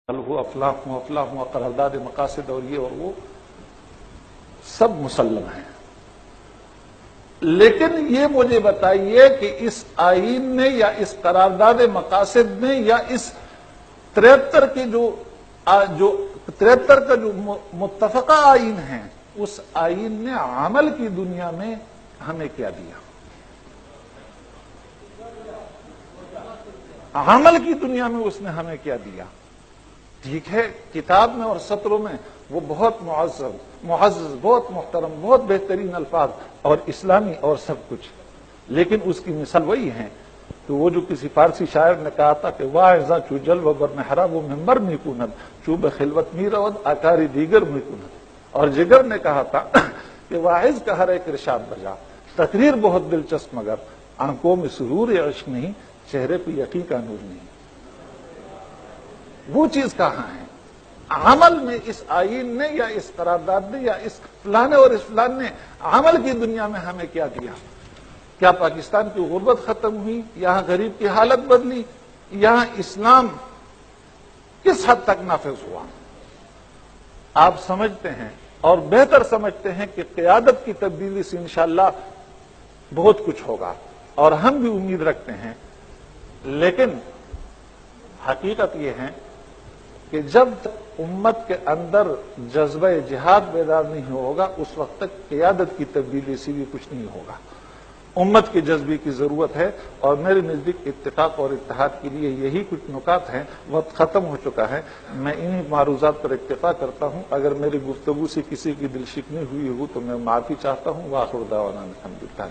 ہوا افلاح ہوا قرارداد مقاصد اور یہ اور وہ سب مسلم ہیں، لیکن یہ مجھے بتائیے کہ اس آئین نے یا اس قرارداد مقاصد نے یا اس 73 کے جو 73 کا جو متفقہ آئین ہے، اس آئین نے عمل کی دنیا میں ہمیں کیا دیا؟ عمل کی دنیا میں اس نے ہمیں کیا دیا؟ ٹھیک ہے، کتاب میں اور سطروں میں وہ بہت معزز، بہت محترم، بہت بہترین الفاظ اور اسلامی اور سب کچھ، لیکن اس کی مثال وہی ہے کہ وہ جو کسی فارسی شاعر نے کہا تھا کہ واعظہ چو جلوہ بر محراب و ممبر می کند چو بخلوت می رود آکاری دیگر می کند، اور جگر نے کہا تھا کہ واعظ کا ہر ایک ارشاد بجا، تقریر بہت دلچسپ مگر آنکھوں میں سرور عشق نہیں، چہرے پہ یقین کا نور نہیں۔ وہ چیز کہاں ہے؟ عمل میں اس آئین نے یا اس قرارداد نے یا اس فلانے اور اس فلان نے عمل کی دنیا میں ہمیں کیا دیا؟ کیا پاکستان کی غربت ختم ہوئی؟ یہاں غریب کی حالت بدلی؟ یہاں اسلام کس حد تک نافذ ہوا؟ آپ سمجھتے ہیں اور بہتر سمجھتے ہیں کہ قیادت کی تبدیلی سے انشاءاللہ بہت کچھ ہوگا، اور ہم بھی امید رکھتے ہیں، لیکن حقیقت یہ ہے کہ جب تک امت کے اندر جذبہ جہاد بیدار نہیں ہوگا، اس وقت تک قیادت کی تبدیلی سے بھی کچھ نہیں ہوگا۔ امت کے جذبے کی ضرورت ہے، اور میرے نزدیک اتفاق اور اتحاد کے لیے یہی کچھ نکات ہیں۔ وقت ختم ہو چکا ہے، میں انہی معروضات پر اکتفا کرتا ہوں۔ اگر میری گفتگو سے کسی کی دل شکنی ہوئی ہو تو میں معافی چاہتا ہوں۔ وآخر دعوانا الحمدللہ۔